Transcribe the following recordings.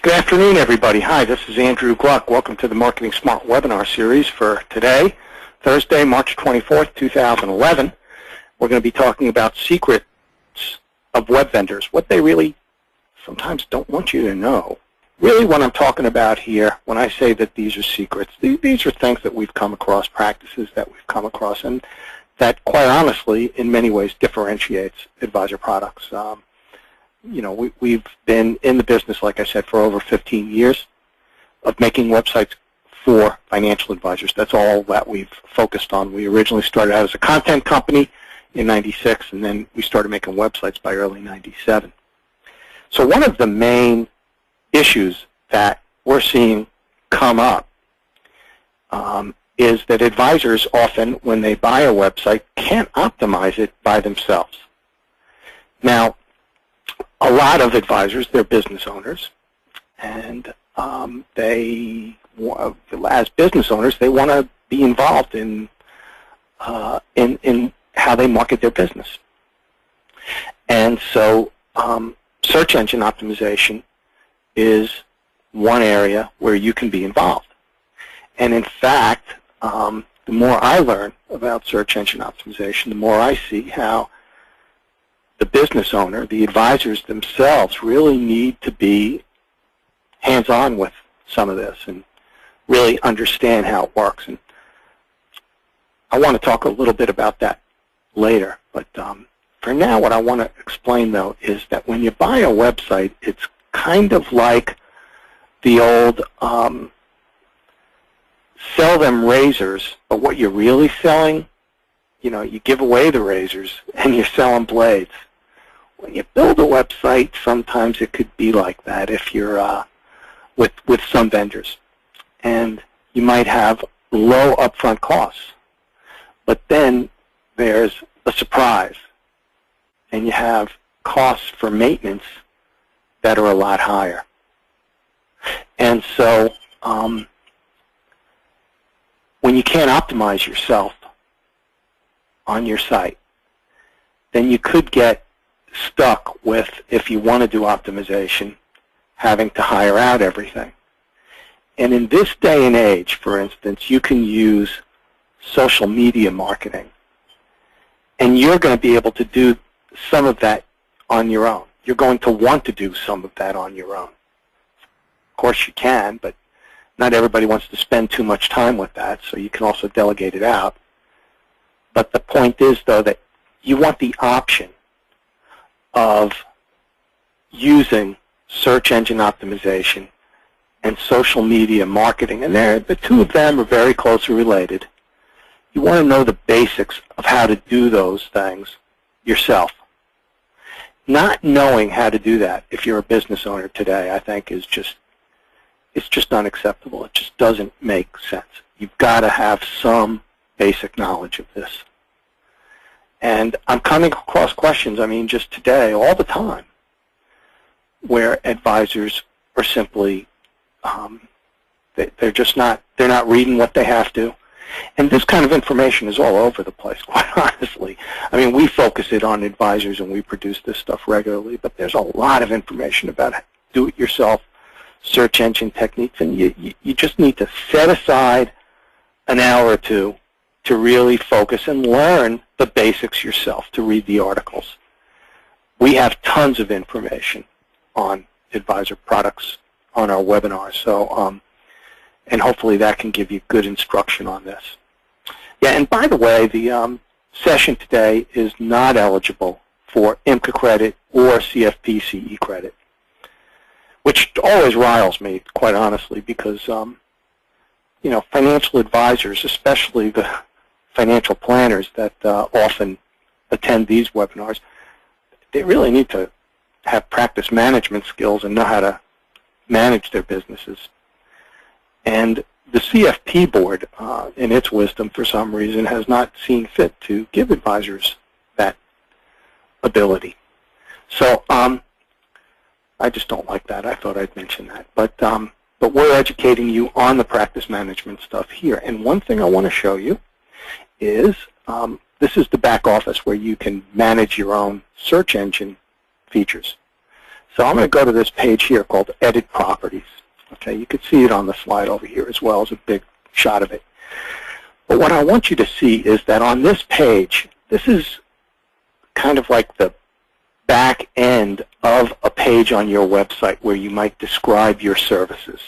Good afternoon, everybody. Hi, this is Andrew Gluck. Welcome to the Marketing Smart webinar series for today, Thursday, March 24th, 2011. We're going to be talking about secrets of web vendors, what they really sometimes don't want you to know. Really what I'm talking about here when I say that these are secrets, these are things that we've come across, practices that we've come across, and that quite honestly in many ways differentiates Advisor Products. We've been in the business, like I said, for over 15 years of making websites for financial advisors. That's all that we've focused on. We originally started out as a content company in '96, and then we started making websites by early '97. So one of the main issues that we're seeing come up is that advisors often, when they buy a website, can't optimize it by themselves. Now, a lot of advisors, they're business owners, and as business owners, they want to be involved in how they market their business. And so search engine optimization is one area where you can be involved. And in fact, the more I learn about search engine optimization, the more I see how the business owner, the advisors themselves, really need to be hands-on with some of this and really understand how it works. And I want to talk a little bit about that later. But for now, what I want to explain, though, is that when you buy a website, it's kind of like the old sell them razors, but what you're really selling, you give away the razors and you're selling blades. When you build a website, sometimes it could be like that if you're with some vendors. And you might have low upfront costs, but then there's a surprise, and you have costs for maintenance that are a lot higher. And so when you can't optimize yourself on your site, then you could get stuck with, if you want to do optimization, having to hire out everything. And in this day and age, for instance, you can use social media marketing, and you're going to be able to do some of that on your own. You're going to want to do some of that on your own. Of course you can, but not everybody wants to spend too much time with that, so you can also delegate it out. But the point is, though, that you want the option of using search engine optimization and social media marketing, and the two of them are very closely related. You want to know the basics of how to do those things yourself. Not knowing how to do that, if you're a business owner today, I think it's just unacceptable. It just doesn't make sense. You've got to have some basic knowledge of this. And I'm coming across questions, just today, all the time, where advisors are simply, they're not reading what they have to. And this kind of information is all over the place, quite honestly. We focus it on advisors and we produce this stuff regularly, but there's a lot of information about do-it-yourself search engine techniques, and you just need to set aside an hour or two to really focus and learn the basics yourself, to read the articles. We have tons of information on Advisor Products on our webinars, so and hopefully that can give you good instruction on this. Yeah, and by the way, the session today is not eligible for IMCA credit or CFP-CE credit, which always riles me, quite honestly, because financial advisors, especially the financial planners that often attend these webinars, they really need to have practice management skills and know how to manage their businesses. And the CFP board, in its wisdom, for some reason, has not seen fit to give advisors that ability. So I just don't like that. I thought I'd mention that. But we're educating you on the practice management stuff here. And one thing I want to show you is This is the back office where you can manage your own search engine features. So I'm going to go to this page here called Edit Properties. Okay, you can see it on the slide over here as well as a big shot of it. But what I want you to see is that on this page, this is kind of like the back end of a page on your website where you might describe your services.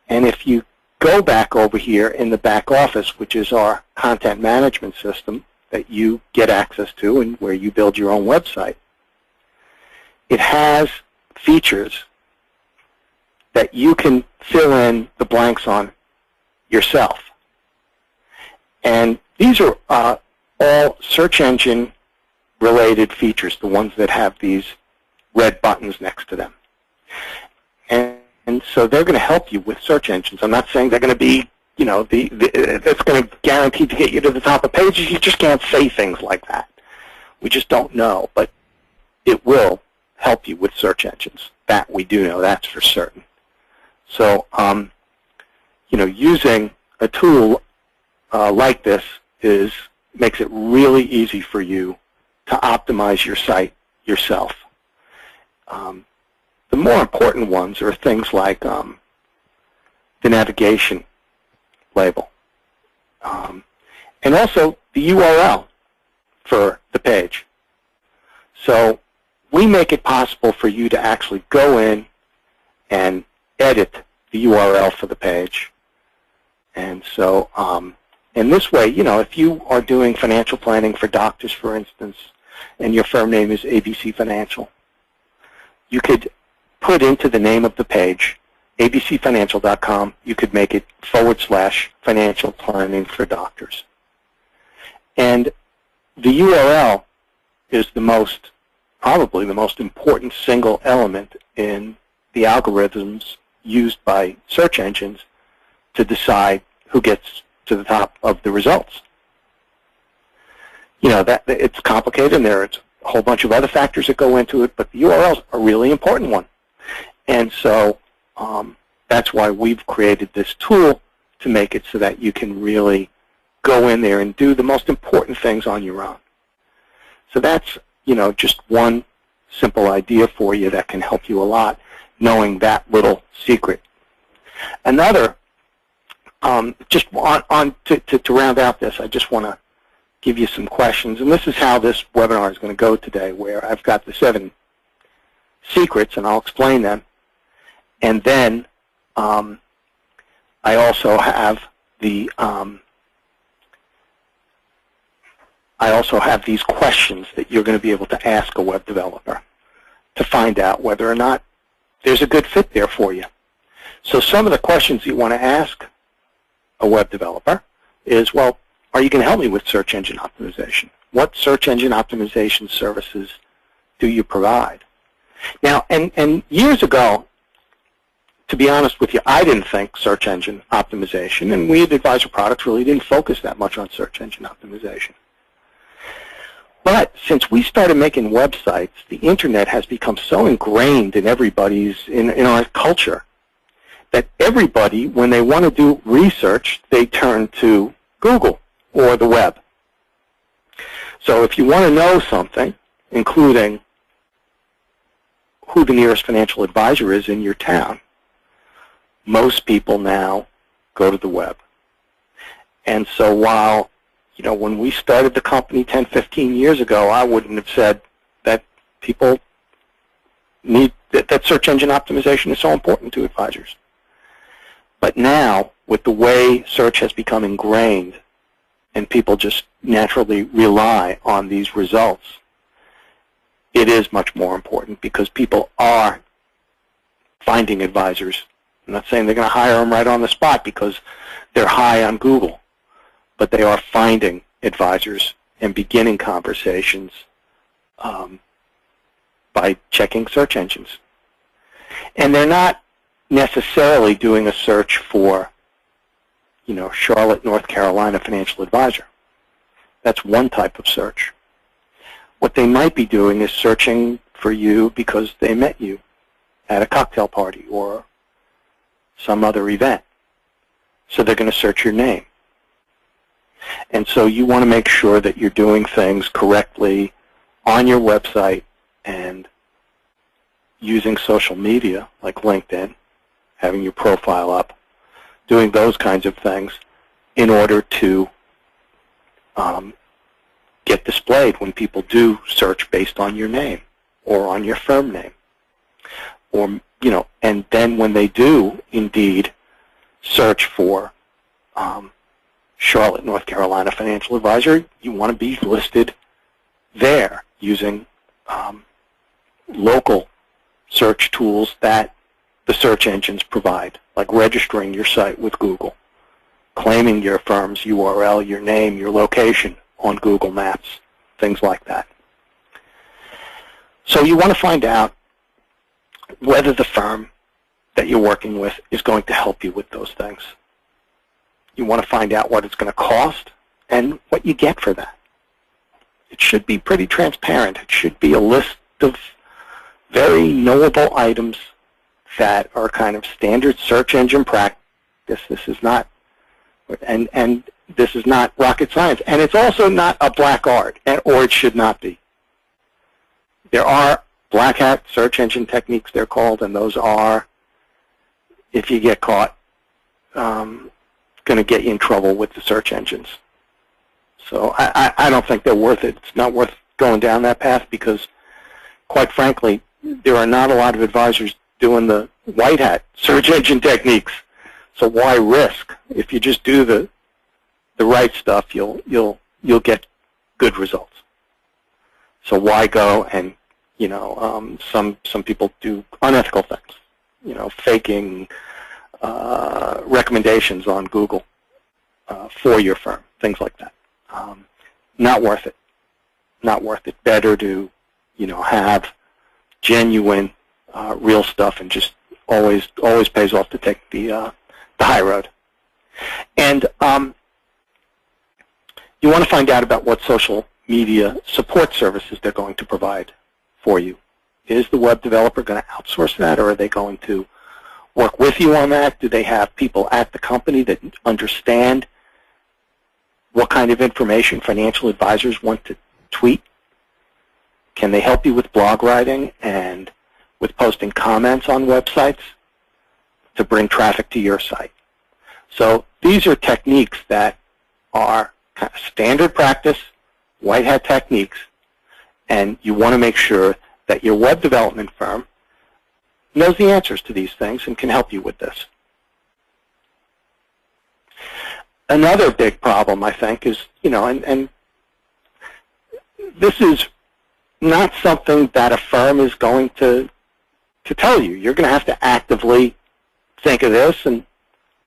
And if you go back over here in the back office, which is our content management system that you get access to and where you build your own website, it has features that you can fill in the blanks on yourself. And these are all search engine related features, the ones that have these red buttons next to them. And so they're going to help you with search engines. I'm not saying they're going to be, you know, that's going to guarantee to get you to the top of pages. You just can't say things like that. We just don't know. But it will help you with search engines. That we do know. That's for certain. So, you know, using a tool like this makes it really easy for you to optimize your site yourself. The more important ones are things like the navigation label and also the URL for the page. So we make it possible for you to actually go in and edit the URL for the page. And so in this way, you know, if you are doing financial planning for doctors, for instance, and your firm name is ABC Financial, you could put into the name of the page, abcfinancial.com, you could make it /financial planning for doctors. And the URL is probably the most important single element in the algorithms used by search engines to decide who gets to the top of the results. You know, that it's complicated and there's a whole bunch of other factors that go into it, but the URL is a really important one. And so that's why we've created this tool to make it so that you can really go in there and do the most important things on your own. So that's, you know, just one simple idea for you that can help you a lot, knowing that little secret. Another, just to round out this, I just want to give you some questions. And this is how this webinar is going to go today, where I've got the 7 secrets, and I'll explain them. And then I also have these questions that you're going to be able to ask a web developer to find out whether or not there's a good fit there for you. So some of the questions you want to ask a web developer is, well, are you going to help me with search engine optimization? What search engine optimization services do you provide? Now, and years ago, to be honest with you, I didn't think search engine optimization, and we at Advisor Products really didn't focus that much on search engine optimization. But since we started making websites, the internet has become so ingrained in in our culture that everybody, when they want to do research, they turn to Google or the web. So if you want to know something, including who the nearest financial advisor is in your town, most people now go to the web. And so while, you know, when we started the company 10, 15 years ago, I wouldn't have said that people need, that search engine optimization is so important to advisors. But now, with the way search has become ingrained and people just naturally rely on these results, it is much more important because people are finding advisors. I'm not saying they're going to hire them right on the spot because they're high on Google, but they are finding advisors and beginning conversations by checking search engines. And they're not necessarily doing a search for, you know, Charlotte, North Carolina financial advisor. That's one type of search. What they might be doing is searching for you because they met you at a cocktail party or some other event. So they're going to search your name. And so you want to make sure that you're doing things correctly on your website and using social media like LinkedIn, having your profile up, doing those kinds of things in order to get displayed when people do search based on your name or on your firm name. Or, and then when they do indeed search for Charlotte, North Carolina financial advisor, you want to be listed there using local search tools that the search engines provide, like registering your site with Google, claiming your firm's URL, your name, your location on Google Maps, things like that. So you want to find out whether the firm that you're working with is going to help you with those things. You want to find out what it's going to cost and what you get for that. It should be pretty transparent. It should be a list of very knowable items that are kind of standard search engine practice. This is not, and this is not rocket science. And it's also not a black art, or it should not be. There are black hat search engine techniques, they're called, and those are, if you get caught, going to get you in trouble with the search engines. So I don't think they're worth it. It's not worth going down that path because, quite frankly, there are not a lot of advisors doing the white hat search engine techniques. So why risk? If you just do the right stuff, you'll get good results. So why go and some people do unethical things, faking recommendations on Google for your firm, things like that. Not worth it. Not worth it. Better to, have genuine, real stuff, and just always pays off to take the high road. And you want to find out about what social media support services they're going to provide for you. Is the web developer going to outsource that, or are they going to work with you on that? Do they have people at the company that understand what kind of information financial advisors want to tweet? Can they help you with blog writing and with posting comments on websites to bring traffic to your site? So these are techniques that are kind of standard practice, white hat techniques, and you want to make sure that your web development firm knows the answers to these things and can help you with this. Another big problem, I think, is, and this is not something that a firm is going to tell you. You're going to have to actively think of this and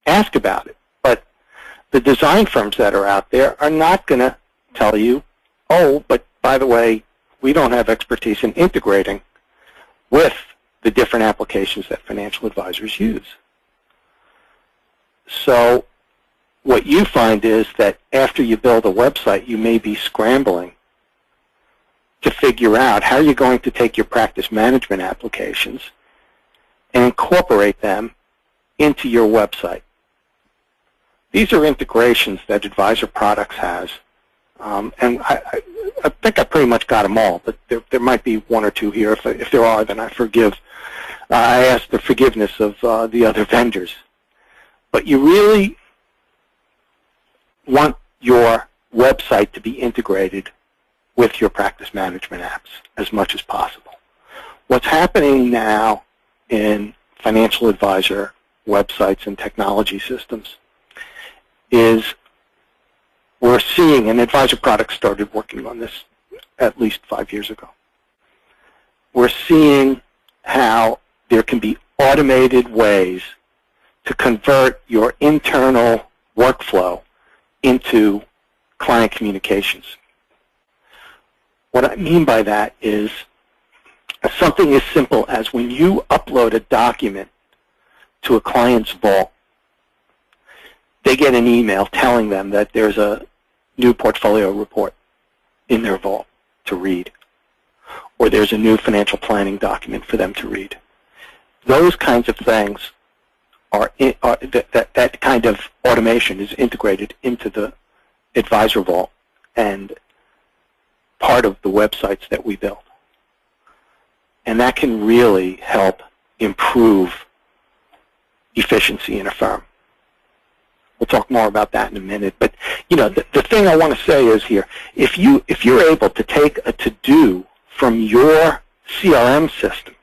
ask about it. But the design firms that are out there are not going to tell you, oh, but by the way, we don't have expertise in integrating with the different applications that financial advisors use. So what you find is that after you build a website, you may be scrambling to figure out how you're going to take your practice management applications and incorporate them into your website. These are integrations that Advisor Products has, and I think I pretty much got them all, but there might be one or two here. If there are, then I ask the forgiveness of the other vendors. But you really want your website to be integrated with your practice management apps as much as possible. What's happening now in financial advisor websites and technology systems is we're seeing, and Advisor Products started working on this at least 5 years ago, we're seeing how there can be automated ways to convert your internal workflow into client communications. What I mean by that is something as simple as when you upload a document to a client's vault, they get an email telling them that there's a new portfolio report in their vault to read, or there's a new financial planning document for them to read. Those kinds of things that kind of automation is integrated into the Advisor Vault and part of the websites that we build. And that can really help improve efficiency in a firm. We'll talk more about that in a minute. But the thing I want to say is here, if you're able to take a to-do from your CRM system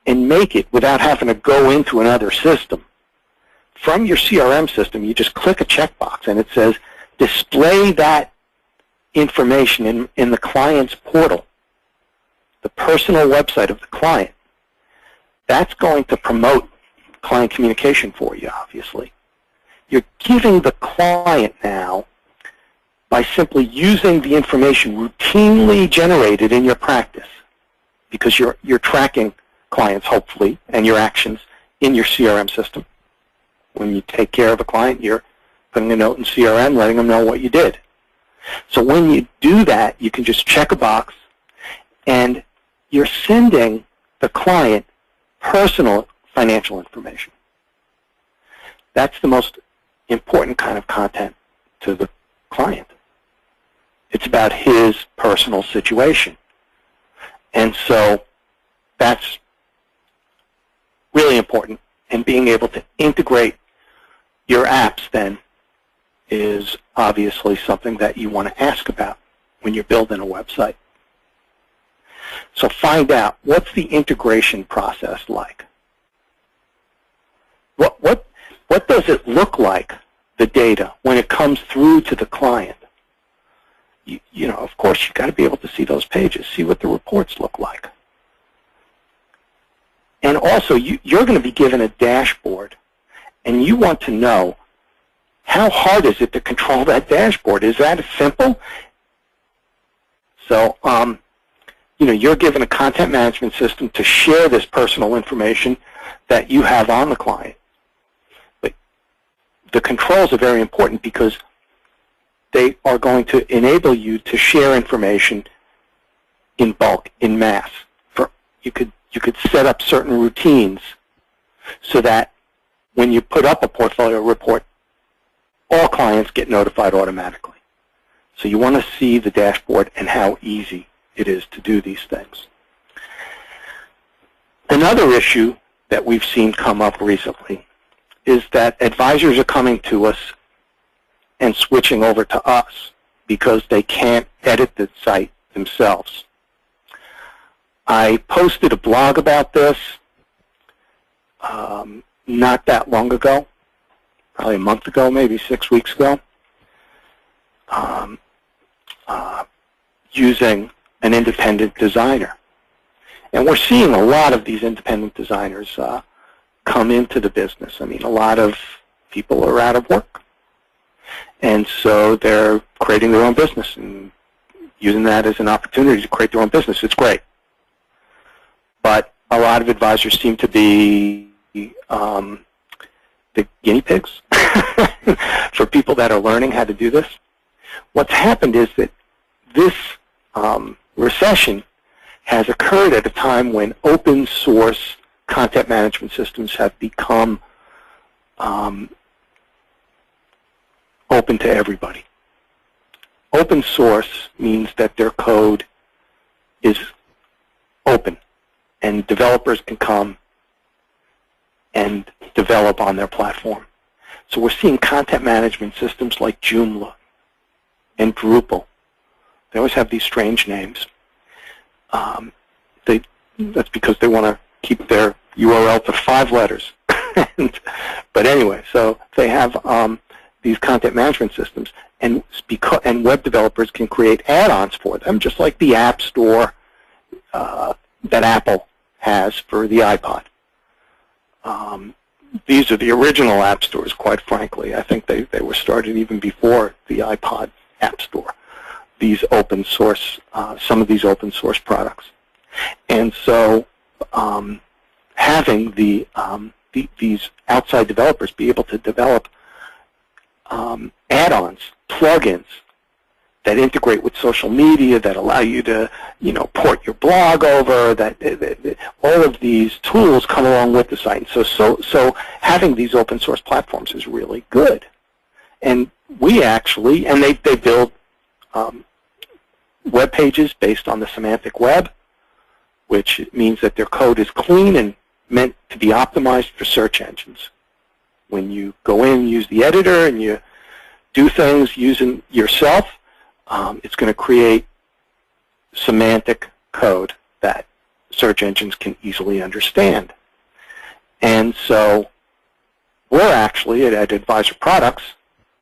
and make it without having to go into another system, from your CRM system, you just click a checkbox and it says display that information in the client's portal, the personal website of the client. That's going to promote client communication for you, obviously. You're giving the client now, by simply using the information routinely generated in your practice, because you're tracking clients, hopefully, and your actions in your CRM system. When you take care of a client, you're putting a note in CRM, letting them know what you did. So when you do that, you can just check a box, and you're sending the client personal financial information. That's the most important kind of content to the client. It's about his personal situation. And so that's really important. And being able to integrate your apps then is obviously something that you want to ask about when you're building a website. So find out, what's the integration process like? What does it look like, the data, when it comes through to the client? Of course, you've got to be able to see those pages, see what the reports look like. And also, you're going to be given a dashboard, and you want to know, how hard is it to control that dashboard? Is that simple? So, you're given a content management system to share this personal information that you have on the client. But the controls are very important because they are going to enable you to share information in bulk, in mass. You could set up certain routines so that when you put up a portfolio report, all clients get notified automatically. So you want to see the dashboard and how easy it is to do these things. Another issue that we've seen come up recently is that advisors are coming to us and switching over to us because they can't edit the site themselves. I posted a blog about this not that long ago, probably a month ago, maybe 6 weeks ago, using an independent designer. And we're seeing a lot of these independent designers come into the business. I mean, a lot of people are out of work. And so they're creating their own business and using that as an opportunity to create their own business. It's great. But a lot of advisors seem to be the guinea pigs for people that are learning how to do this. What's happened is that this recession has occurred at a time when open source content management systems have become open to everybody. Open source means that their code is open and developers can come and develop on their platform. So we're seeing content management systems like Joomla and Drupal. They always have these strange names. That's because they want to keep their URL to 5 letters. But anyway, so they have these content management systems, and web developers can create add-ons for them, just like the App Store that Apple has for the iPod. These are the original app stores, quite frankly. I think they were started even before the iPod App Store. These open source, some of these open source products. And so having these outside developers be able to develop add-ons, plugins that integrate with social media, that allow you to, port your blog over, that all of these tools come along with the site. So having these open source platforms is really good. And we actually, and they build web pages based on the semantic web. which means that their code is clean and meant to be optimized for search engines. When you go in and use the editor and you do things using yourself, it's going to create semantic code that search engines can easily understand. And so we're actually at Advisor Products,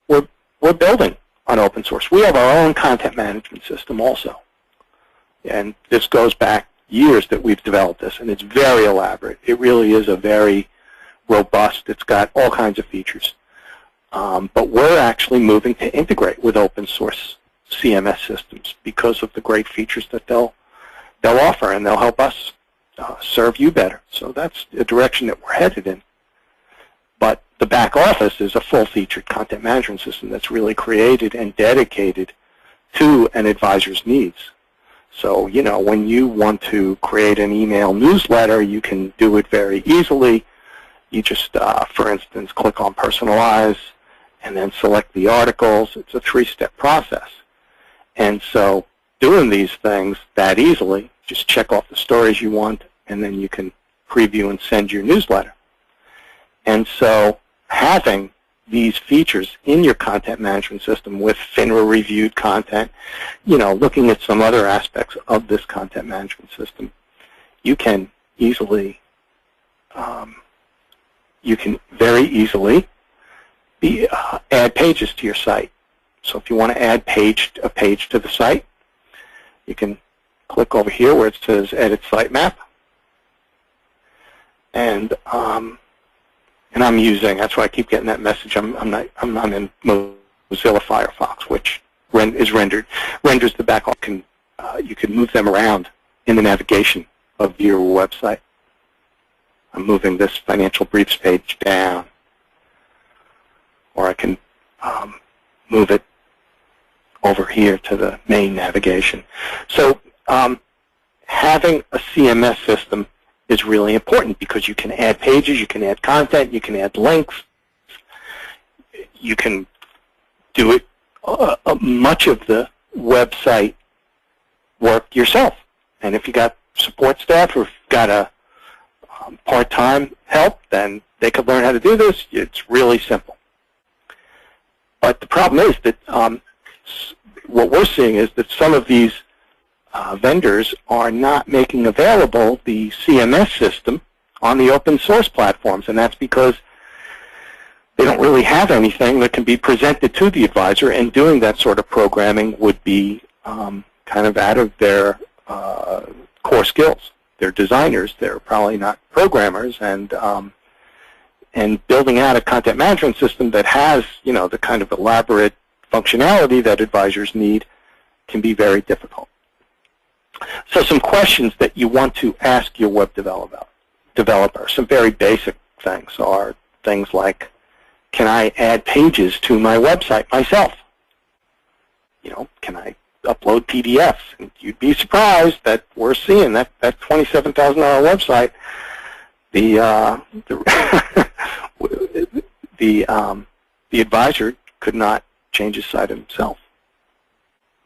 we're building on open source. We have our own content management system also. And this goes back years that we've developed this, and it's very elaborate. It really is a very robust, it's got all kinds of features. But we're actually moving to integrate with open source CMS systems because of the great features that they'll offer, and they'll help us serve you better. So that's the direction that we're headed in. But the back office is a full-featured content management system that's really created and dedicated to an advisor's needs. So, you know, when you want to create an email newsletter, you can do it very easily. You just, for instance, click on Personalize and then select the articles. It's a three-step process. And so doing these things that easily, just check off the stories you want, and then you can preview and send your newsletter. And so having these features in your content management system with FINRA-reviewed content, you know, looking at some other aspects of this content management system, you can easily, very easily add pages to your site. So if you want to add a page to the site, you can click over here where it says Edit Sitemap, and I'm using, that's why I keep getting that message. I'm not in Mozilla Firefox, which renders the back office. You can move them around in the navigation of your website. I'm moving this financial briefs page down, or I can move it over here to the main navigation. So having a CMS system is really important because you can add pages, you can add content, you can add links, you can do it much of the website work yourself. And if you got support staff or if you've got a part-time help, then they could learn how to do this. It's really simple. But the problem is that what we're seeing is that some of these vendors are not making available the CMS system on the open source platforms, and that's because they don't really have anything that can be presented to the advisor, and doing that sort of programming would be kind of out of their core skills. They're designers, they're probably not programmers, and building out a content management system that has, you know, the kind of elaborate functionality that advisors need can be very difficult. So some questions that you want to ask your web developer, some very basic things are things like, can I add pages to my website myself? You know, can I upload PDFs? And you'd be surprised that we're seeing that $27,000 website, the advisor could not change his site himself.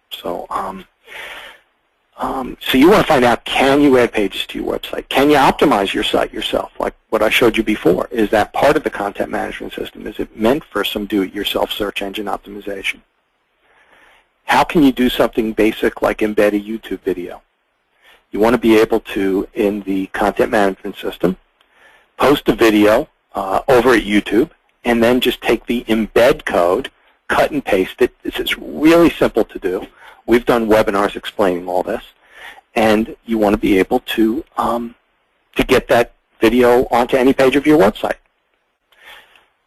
So so you want to find out, can you add pages to your website? Can you optimize your site yourself, like what I showed you before? Is that part of the content management system? Is it meant for some do-it-yourself search engine optimization? How can you do something basic like embed a YouTube video? You want to be able to, in the content management system, post a video over at YouTube, and then just take the embed code, cut and paste it. This is really simple to do. We've done webinars explaining all this, and you want to be able to get that video onto any page of your website.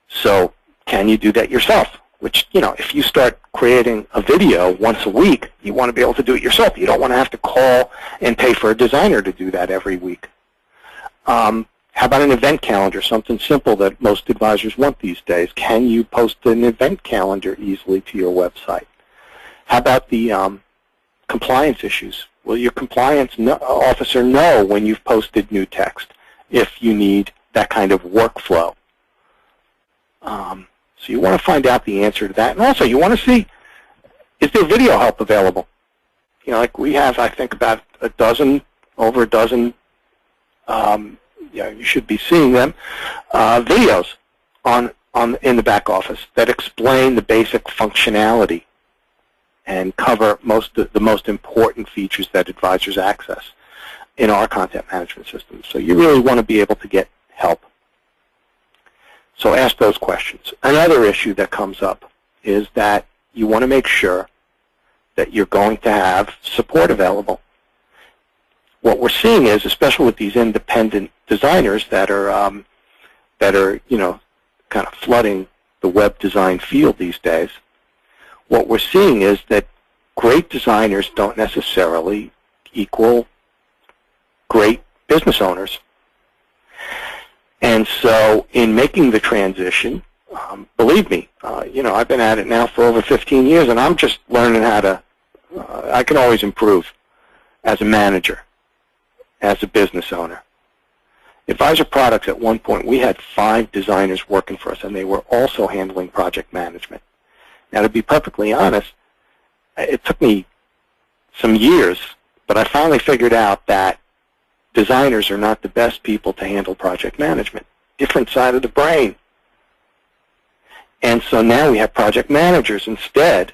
So can you do that yourself? Which, you know, if you start creating a video once a week, you want to be able to do it yourself. You don't want to have to call and pay for a designer to do that every week. How about an event calendar, something simple that most advisors want these days? Can you post an event calendar easily to your website? How about the compliance issues? Will your compliance officer know when you've posted new text if you need that kind of workflow? So you want to find out the answer to that. And also you want to see, is there video help available? You know, like we have, I think, about a dozen over a dozen, you should be seeing them, videos in the back office that explain the basic functionality and cover the most important features that advisors access in our content management system. So you really want to be able to get help. So ask those questions. Another issue that comes up is that you want to make sure that you're going to have support available. What we're seeing is, especially with these independent designers that are kind of flooding the web design field these days, what we're seeing is that great designers don't necessarily equal great business owners. And so in making the transition, believe me, I've been at it now for over 15 years, and I'm just learning how to, I can always improve as a manager, as a business owner. Advisor Products, at one point, we had 5 designers working for us, and they were also handling project management. Now, to be perfectly honest, it took me some years, but I finally figured out that designers are not the best people to handle project management. Different side of the brain. And so now we have project managers instead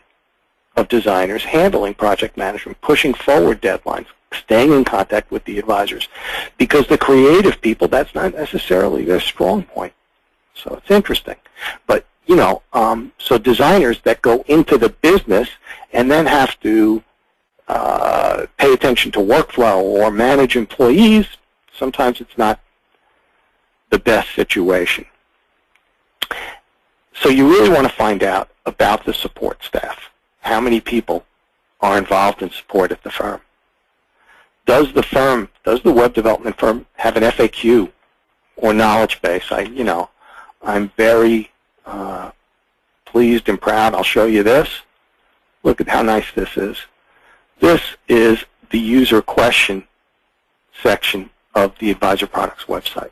of designers handling project management, pushing forward deadlines, staying in contact with the advisors, because the creative people, that's not necessarily their strong point. So it's interesting. But, so designers that go into the business and then have to pay attention to workflow or manage employees, sometimes it's not the best situation. So you really want to find out about the support staff. How many people are involved in support at the firm? Does the web development firm have an FAQ or knowledge base? I'm very pleased and proud. I'll show you this. Look at how nice this is. This is the user question section of the Advisor Products website.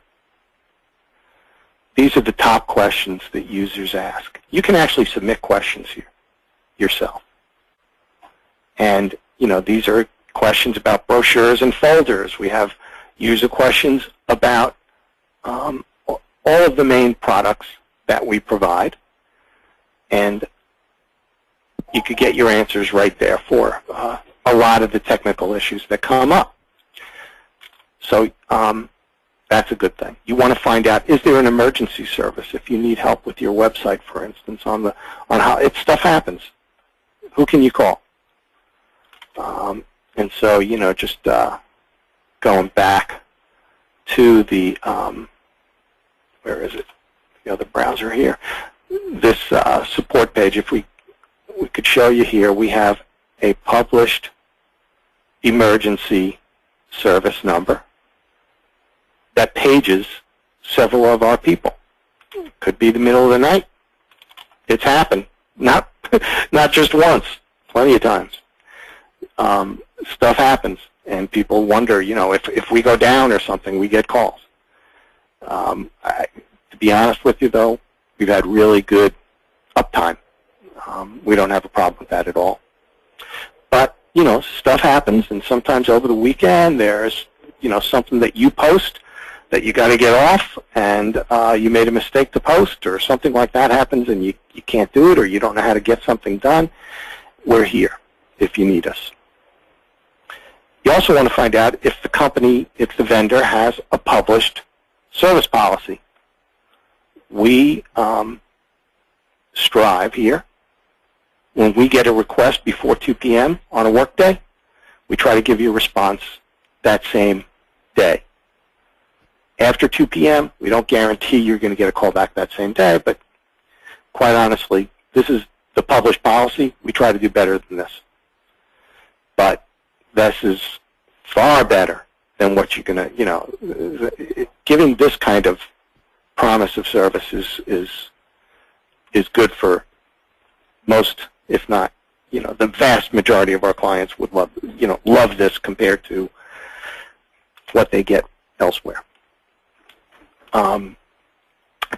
These are the top questions that users ask. You can actually submit questions here yourself. And, these are questions about brochures and folders. We have user questions about all of the main products that we provide. And you could get your answers right there for a lot of the technical issues that come up. So that's a good thing. You want to find out, is there an emergency service if you need help with your website, for instance, on how stuff happens? Who can you call? And so, just going back to the, where is it? The other browser here. This support page, if we could show you here, we have a published emergency service number that pages several of our people. Could be the middle of the night. It's happened. Not just once, plenty of times. Stuff happens, and people wonder, if we go down or something, we get calls. To be honest with you, though, we've had really good uptime. We don't have a problem with that at all. But, stuff happens, and sometimes over the weekend there's, something that you post that you got to get off, and you made a mistake to post, or something like that happens, and you can't do it, or you don't know how to get something done. We're here if you need us. You also want to find out if the vendor has a published service policy. We strive here, when we get a request before 2 p.m. on a workday, we try to give you a response that same day. After 2 p.m., we don't guarantee you're going to get a call back that same day, but quite honestly, this is the published policy. We try to do better than this. But this is far better than what you're going to, giving this kind of promise of service is good for most, if not, the vast majority of our clients would love this compared to what they get elsewhere.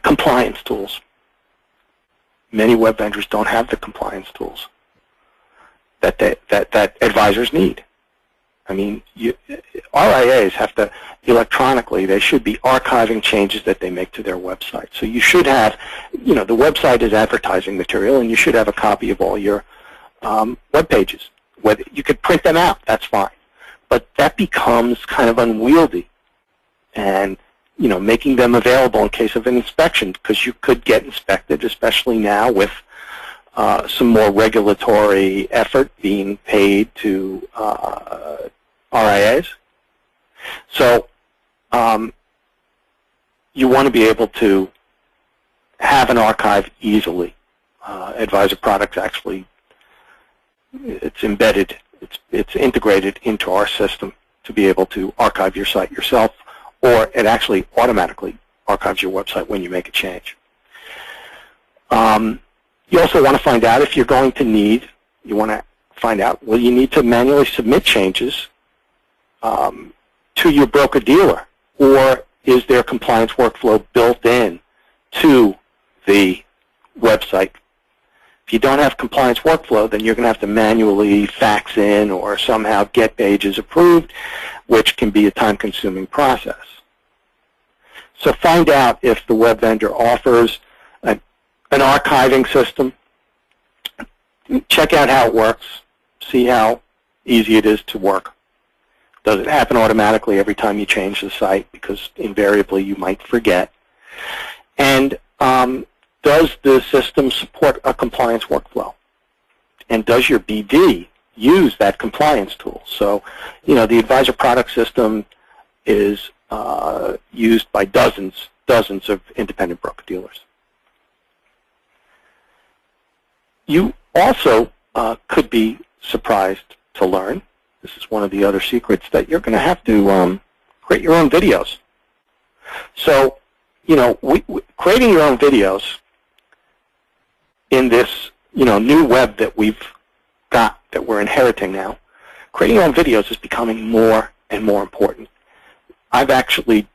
Compliance tools. Many web vendors don't have the compliance tools that advisors need. I mean, RIAs have to, electronically, they should be archiving changes that they make to their website. So you should have, the website is advertising material, and you should have a copy of all your web pages. Whether you could print them out, that's fine. But that becomes kind of unwieldy, and making them available in case of an inspection, because you could get inspected, especially now with some more regulatory effort being paid to RIAs. So you want to be able to have an archive easily. Advisor Products actually, it's embedded, it's integrated into our system to be able to archive your site yourself, or it actually automatically archives your website when you make a change. You also want to find out if you're going to need, will you need to manually submit changes to your broker-dealer, or is there compliance workflow built in to the website? If you don't have compliance workflow, then you're going to have to manually fax in or somehow get pages approved, which can be a time-consuming process. So find out if the web vendor offers an archiving system. Check out how it works. See how easy it is to work. Does it happen automatically every time you change the site? Because invariably you might forget. And does the system support a compliance workflow? And does your BD use that compliance tool? So, the Advisor Product System is used by dozens of independent broker-dealers. You also could be surprised to learn, this is one of the other secrets, that you're going to have to create your own videos. So, creating your own videos in this, new web that we've got, that we're inheriting now, creating your own videos is becoming more and more important. I've actually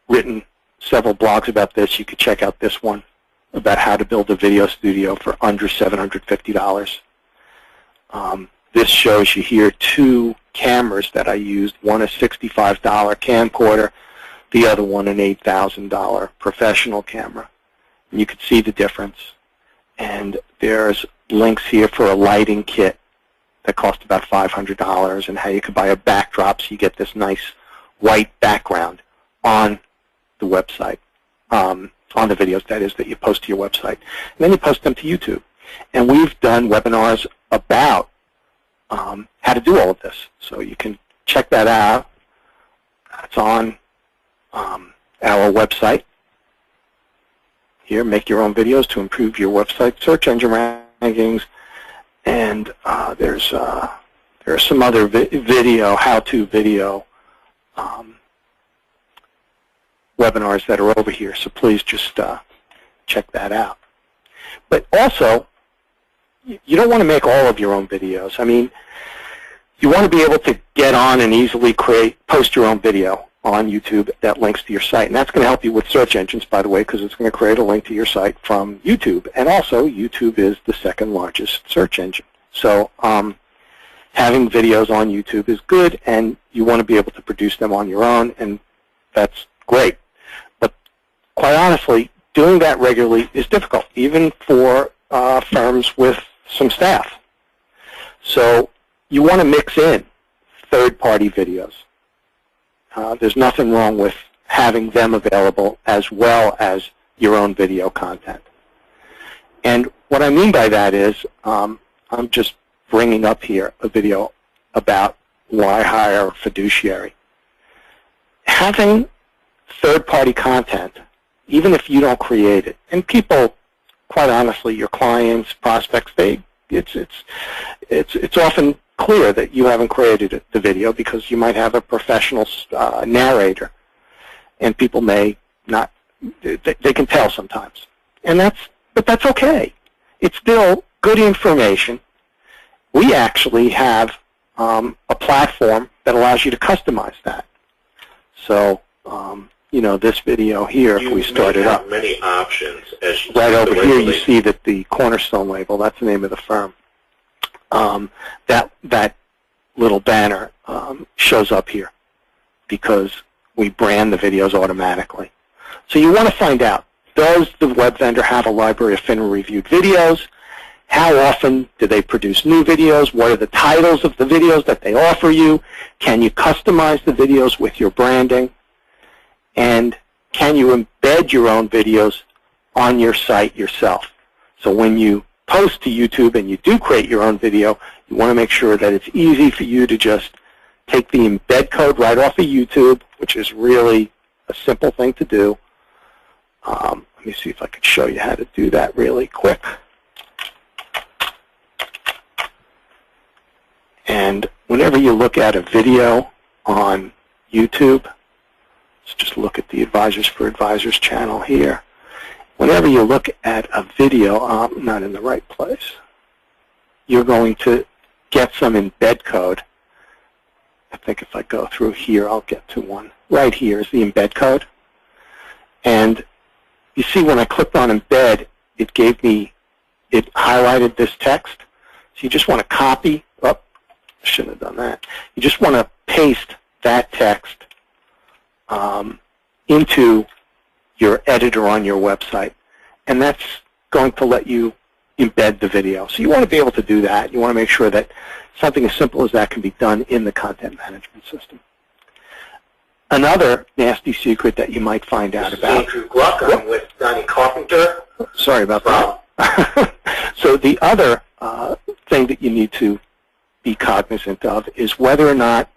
written several blogs about this. You could check out this one about how to build a video studio for under $750. This shows you here two cameras that I used, one a $65 camcorder, the other one an $8,000 professional camera. And you can see the difference. And there's links here for a lighting kit that cost about $500, and how you could buy a backdrop so you get this nice white background on the website, on the videos, that is, that you post to your website. And then you post them to YouTube. And we've done webinars about how to do all of this. So you can check that out. It's on our website. Here, make your own videos to improve your website search engine rankings. And there's some other how-to video webinars that are over here. So please just check that out. But also, you don't want to make all of your own videos. I mean, you want to be able to get on and easily post your own video on YouTube that links to your site. And that's going to help you with search engines, by the way, because it's going to create a link to your site from YouTube. And also, YouTube is the second largest search engine. So having videos on YouTube is good, and you want to be able to produce them on your own, and that's great. But quite honestly, doing that regularly is difficult, even for firms with some staff. So you want to mix in third-party videos. There's nothing wrong with having them available as well as your own video content. And what I mean by that is I'm just bringing up here a video about why hire a fiduciary. Having third-party content, even if you don't create it, and people, quite honestly, your clients, prospects, it's often clear that you haven't created the video because you might have a professional narrator, and people may not, they can tell sometimes. But that's okay. It's still good information. We actually have a platform that allows you to customize that. So, this video here, if we start it up, many options. Right over here, you see that the Cornerstone label, that's the name of the firm. That little banner shows up here because we brand the videos automatically. So you want to find out, does the web vendor have a library of FINRA-reviewed videos? How often do they produce new videos? What are the titles of the videos that they offer you? Can you customize the videos with your branding? And can you embed your own videos on your site yourself? So when you post to YouTube and you do create your own video, you want to make sure that it's easy for you to just take the embed code right off of YouTube, which is really a simple thing to do. Let me see if I can show you how to do that really quick. And whenever you look at a video on YouTube, let's just look at the Advisors for Advisors channel here. Whenever you look at a video, I'm not in the right place, you're going to get some embed code. I think if I go through here, I'll get to one. Right here is the embed code. And you see when I clicked on embed, it highlighted this text. So you just want to copy, I shouldn't have done that. You just want to paste that text into your editor on your website. And that's going to let you embed the video. So you want to be able to do that. You want to make sure that something as simple as that can be done in the content management system. Another nasty secret that you might find out about. Andrew Gluck. I'm with Donnie Carpenter. Sorry about that. So the other thing that you need to be cognizant of is whether or not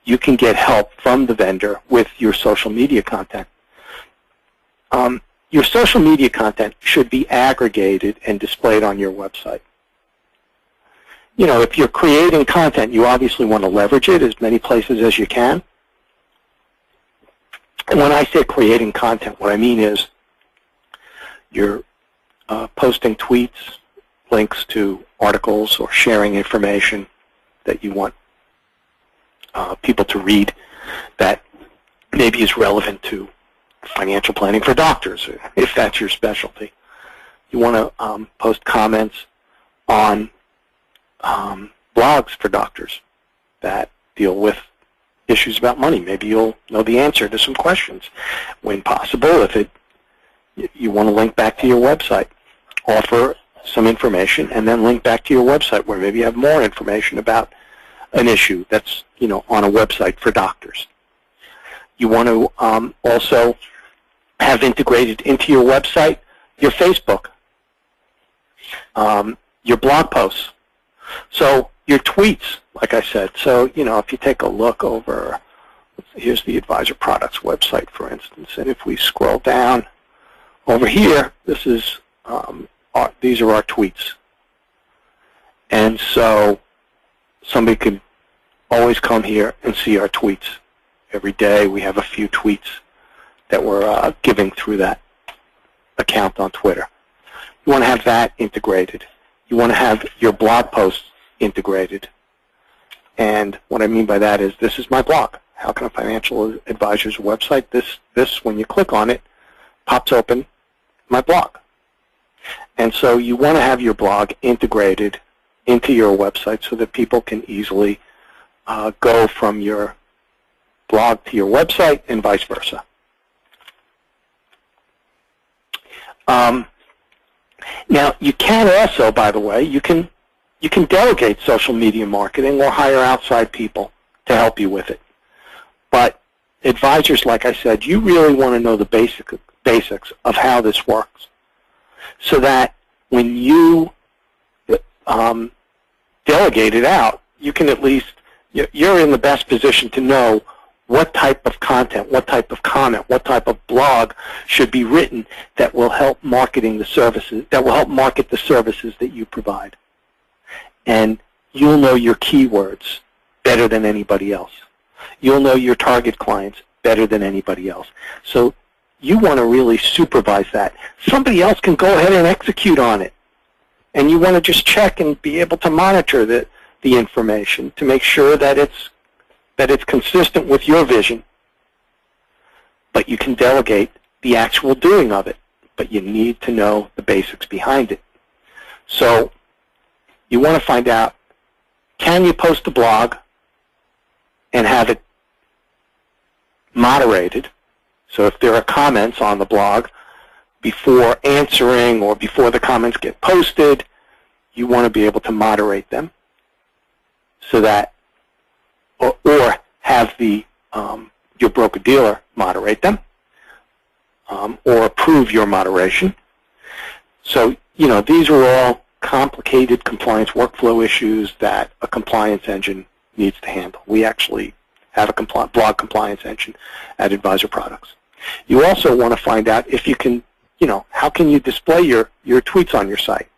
you can get help from the vendor with your social media content. Your social media content should be aggregated and displayed on your website. You know, if you're creating content, you obviously want to leverage it as many places as you can. And when I say creating content, what I mean is you're posting tweets, links to articles, or sharing information that you want people to read that maybe is relevant to financial planning for doctors, if that's your specialty. You want to post comments on blogs for doctors that deal with issues about money. Maybe you'll know the answer to some questions. When possible, if you want to link back to your website, offer some information and then link back to your website where maybe you have more information about an issue that's, you know, on a website for doctors. You want to also have integrated into your website your Facebook, your blog posts. So your tweets, like I said. So, you know, if you take a look over, here's the Advisor Products website, for instance, and if we scroll down over here, this is these are our tweets. And so somebody could always come here and see our tweets. Every day we have a few tweets that we're giving through that account on Twitter. You want to have that integrated. You want to have your blog posts integrated. And what I mean by that is, this is my blog. How Can a Financial Advisor's Website? This, when you click on it, pops open my blog. And so you want to have your blog integrated into your website so that people can easily go from your blog to your website and vice versa. Now, you can also, by the way, you can delegate social media marketing or hire outside people to help you with it. But advisors, like I said, you really want to know the basics of how this works, so that when you delegate it out, you can at least, you're in the best position to know what type of content, what type of comment, what type of blog should be written that will help marketing the services, that will help market the services that you provide. And you'll know your keywords better than anybody else. You'll know your target clients better than anybody else. So you want to really supervise that. Somebody else can go ahead and execute on it. And you want to just check and be able to monitor the information to make sure that it's consistent with your vision. But you can delegate the actual doing of it. But you need to know the basics behind it. So you want to find out, can you post a blog and have it moderated. So if there are comments on the blog, before answering or before the comments get posted, you want to be able to moderate them so that, or have the your broker-dealer moderate them, or approve your moderation. So, these are all complicated compliance workflow issues that a compliance engine needs to handle. We actually have a blog compliance engine at Advisor Products. You also want to find out if you can, how can you display your tweets on your site?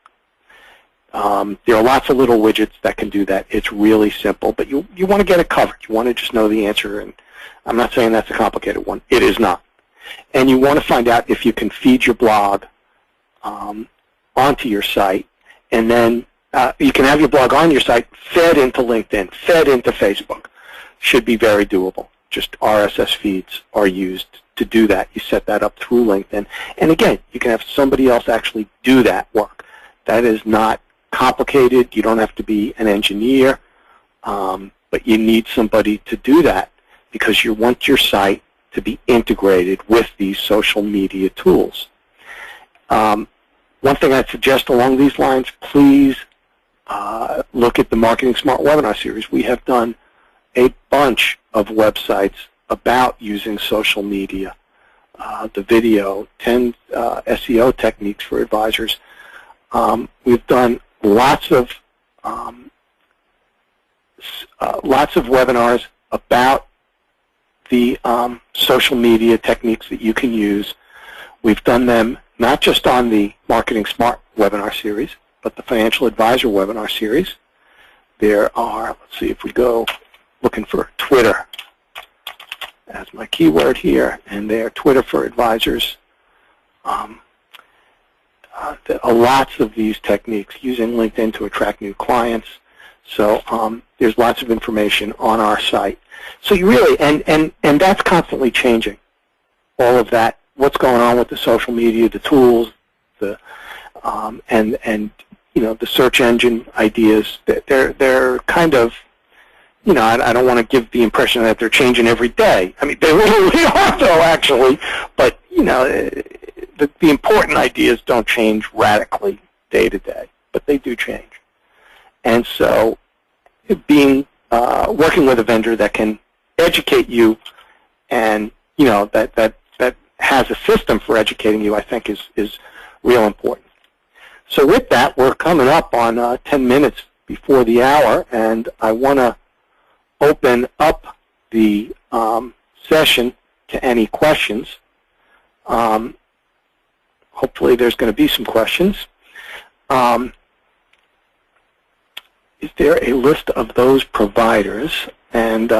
There are lots of little widgets that can do that. It's really simple, but you want to get it covered. You want to just know the answer, and I'm not saying that's a complicated one. It is not. And you want to find out if you can feed your blog onto your site, and then you can have your blog on your site fed into LinkedIn, fed into Facebook. Should be very doable. Just RSS feeds are used to do that. You set that up through LinkedIn. And again, you can have somebody else actually do that work. That is not complicated. You don't have to be an engineer, but you need somebody to do that because you want your site to be integrated with these social media tools. One thing I'd suggest along these lines, please look at the Marketing Smart webinar series. We have done a bunch of websites about using social media, the video, 10 SEO techniques for advisors. We've done lots of webinars about the social media techniques that you can use. We've done them not just on the Marketing Smart webinar series, but the Financial Advisor webinar series. There are, let's see if we go looking for Twitter as my keyword here, and there, Twitter for Advisors. Lots of these techniques, using LinkedIn to attract new clients. So there's lots of information on our site. So you really, and that's constantly changing. All of that, what's going on with the social media, the tools, the the search engine ideas. They're kind of, I don't want to give the impression that they're changing every day. I mean, they literally are, though, actually. But the important ideas don't change radically day to day, but they do change. And so, working with a vendor that can educate you, and that has a system for educating you, I think is real important. So with that, we're coming up on 10 minutes before the hour, and I want to open up the session to any questions. Hopefully there's going to be some questions. Is there a list of those providers? And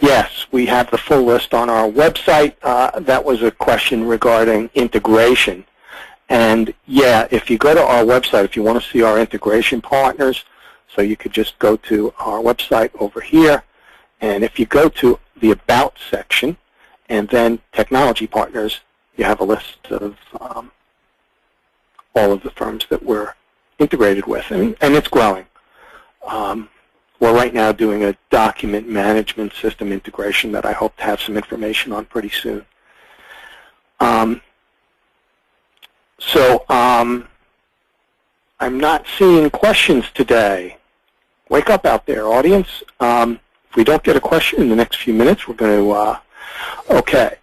yes, we have the full list on our website. That was a question regarding integration. And yeah, if you go to our website, if you want to see our integration partners, so you could just go to our website over here, and if you go to the About section and then Technology Partners, you have a list of all of the firms that we're integrated with, and it's growing. We're right now doing a document management system integration that I hope to have some information on pretty soon. I'm not seeing questions today. Wake up out there, audience. If we don't get a question in the next few minutes, we're going to, okay.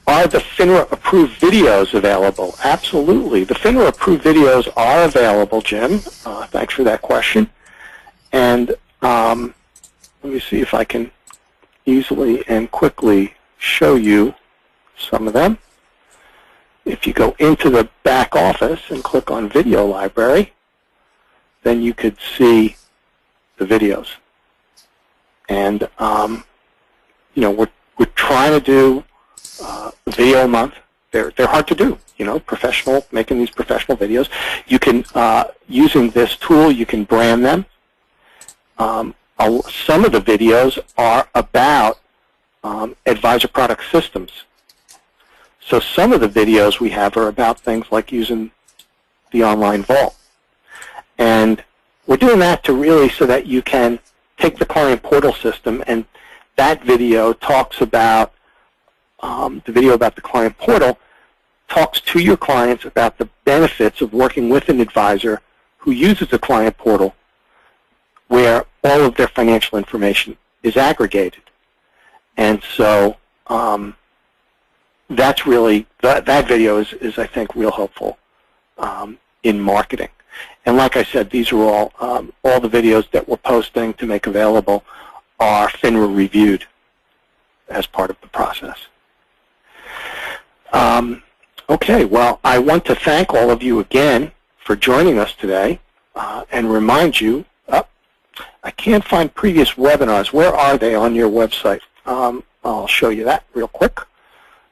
Are the FINRA approved videos available? Absolutely. The FINRA approved videos are available, Jim. Thanks for that question. And let me see if I can easily and quickly show you some of them. If you go into the back office and click on Video Library, then you could see the videos. And we're trying to do video a month. They're hard to do. Making these professional videos. You can using this tool, you can brand them. Some of the videos are about Advisor Product Systems. So some of the videos we have are about things like using the online vault. And we're doing that to really so that you can take the client portal system, and that video talks about, the video about the client portal talks to your clients about the benefits of working with an advisor who uses the client portal where all of their financial information is aggregated. And so that's really, that video is I think, real helpful in marketing. And like I said, these are all the videos that we're posting to make available are FINRA reviewed as part of the process. Okay, well, I want to thank all of you again for joining us today and remind you, I can't find previous webinars. Where are they on your website? I'll show you that real quick.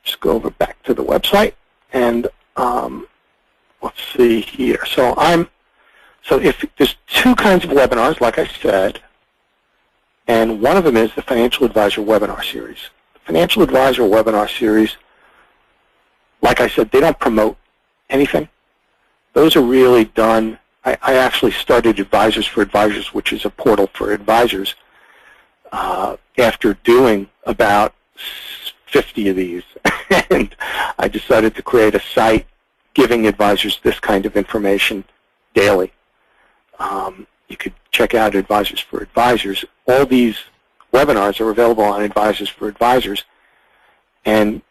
Just go over back to the website, and let's see here. So if there's two kinds of webinars, like I said, and one of them is the Financial Advisor Webinar Series. The Financial Advisor Webinar Series, like I said, they don't promote anything. Those are really done. I actually started Advisors for Advisors, which is a portal for advisors, after doing about 50 of these. And I decided to create a site giving advisors this kind of information daily. You could check out Advisors for Advisors. All these webinars are available on Advisors for Advisors, and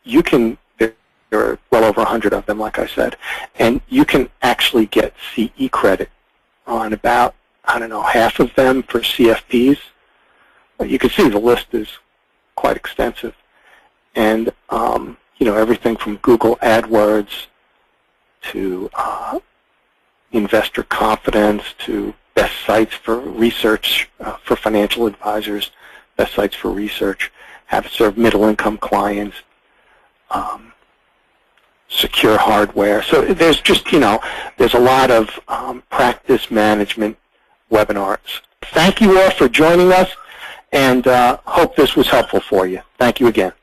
you can, there are well over 100 of them, like I said, and you can actually get CE credit on about, I don't know, half of them for CFPs. You can see the list is quite extensive. And, you know, everything from Google AdWords to investor confidence to best sites for research for financial advisors, best sites for research, how to serve middle-income clients, secure hardware. So there's just, you know, there's a lot of practice management webinars. Thank you all for joining us, and hope this was helpful for you. Thank you again.